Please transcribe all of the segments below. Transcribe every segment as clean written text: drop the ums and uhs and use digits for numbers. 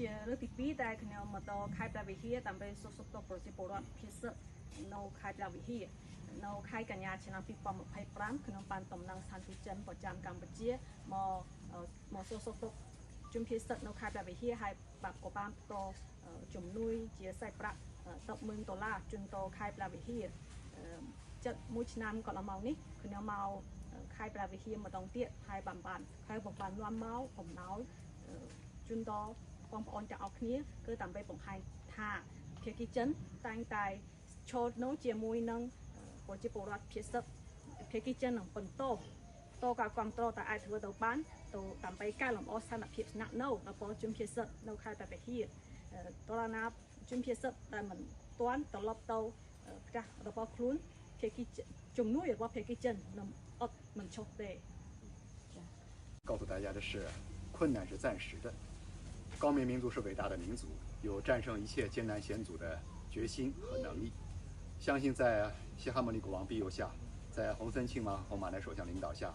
ជាលើកទី2ដែលខ្ញុំមកដល់ខេត្តព្រះវិហារដើម្បីសុខទុក្ខប្រជាពលរដ្ឋភាគសឹកនៅខេត្តព្រះវិហារនៅខែកញ្ញាឆ្នាំ2025ខ្ញុំបានតំណែងស្ថានទូតចិនប្រចាំកម្ពុជាមកសុខទុក្ខជនភាគសឹកនៅខេត្តព្រះវិហារហើយក៏បានផ្ដល់ជំនួយជាសាច់ប្រាក់$10,000ជូនទៅខេត្តព្រះវិហារចិត្តមួយឆ្នាំកន្លងមកនេះខ្ញុំមកខេត្តព្រះវិហារម្ដងទៀតហើយបាននាំមកអំណោយជូនដល់បងប្អូនទាំងអស់គ្នាគឺដើម្បីបង្ហាញថាភាគីចិនតែងតែចូលនោះជាមួយនឹងប្រជាពលរដ្ឋភាគសឹកភាគីចិននឹងបន្តការគ្រប់គ្រងតែអាចធ្វើទៅបានទៅដើម្បីកែលម្អស្ថានភាពស្នាក់នៅរបស់ជនភាគសឹកនៅខេត្តព្រះវិហារតរណាជនភាគសឹកដែលមិនទាន់ត្រឡប់ទៅផ្ទះរបស់ខ្លួនភាគីជំនួយរបស់ភាគីចិននឹងអត់មិនឈប់ទេ告诉大家的是，困难是暂时的，高棉民族是伟大的民族，有战胜一切艰难险阻的决心和能力。相信在西哈莫里国王庇佑下，在洪森亲王和马来首相领导下，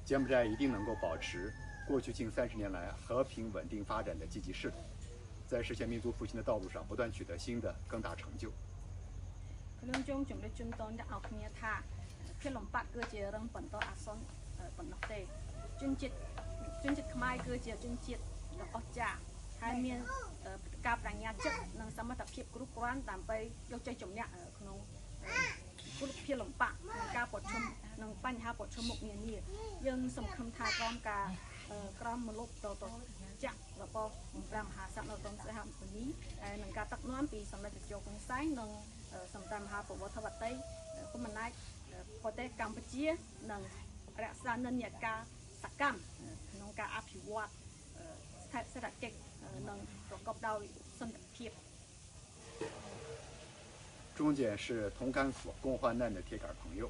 柬埔寨一定能够保持过去近30年来和平稳定发展的积极势头，在实现民族复兴的道路上不断取得新的更大成就。ខ្ញុំចង់ជម្រាបជូនដល់អ្នកគ្នាថាភាពលំបាកគឺជារឿងបន្តអាសន្នប៉ុណ្ណោះទេជនជាតិខ្មែរគឺជាជនជាតិដ៏អស្ចារ្យហើយមានការបញ្ញាចិត្តនិងសមត្ថភាពគ្រប់គ្រាន់ដើម្បីយកចេះជំនះក្នុងភាពលំបាកនិងការប្រឈមនឹងបញ្ហាប្រឈមមុខនានាយើងសង្ឃឹមថាក្រមមលុបតចាក់របស់ព្រះមហាក្សត្រនៅក្នុងសហមនីហើយនឹងការដឹកនាំពីសម្ដេចតេជោហ៊ុនសែននិងសម្ដេចមហាប្រវត្តិវតីហ៊ុនម៉ាណែតប្រទេសកម្ពុជានឹងរក្សានិន្នាការសកម្មក្នុងការអភិវឌ្ឍសេដ្ឋកិច្ចនិងប្រកបដោយសន្តិភាព中柬是同甘苦共患难的铁杆朋友。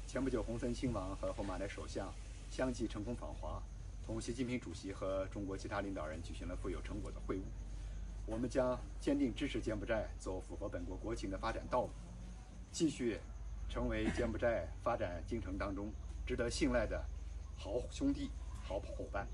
前不久，洪森亲王和后马来首相相继成功访华，同习近平主席和中国其他领导人举行了富有成果的会晤。我们将坚定支持柬埔寨走符合本国国情的发展道路，继续成为柬埔寨发展进程当中值得信赖的好兄弟、好伙伴。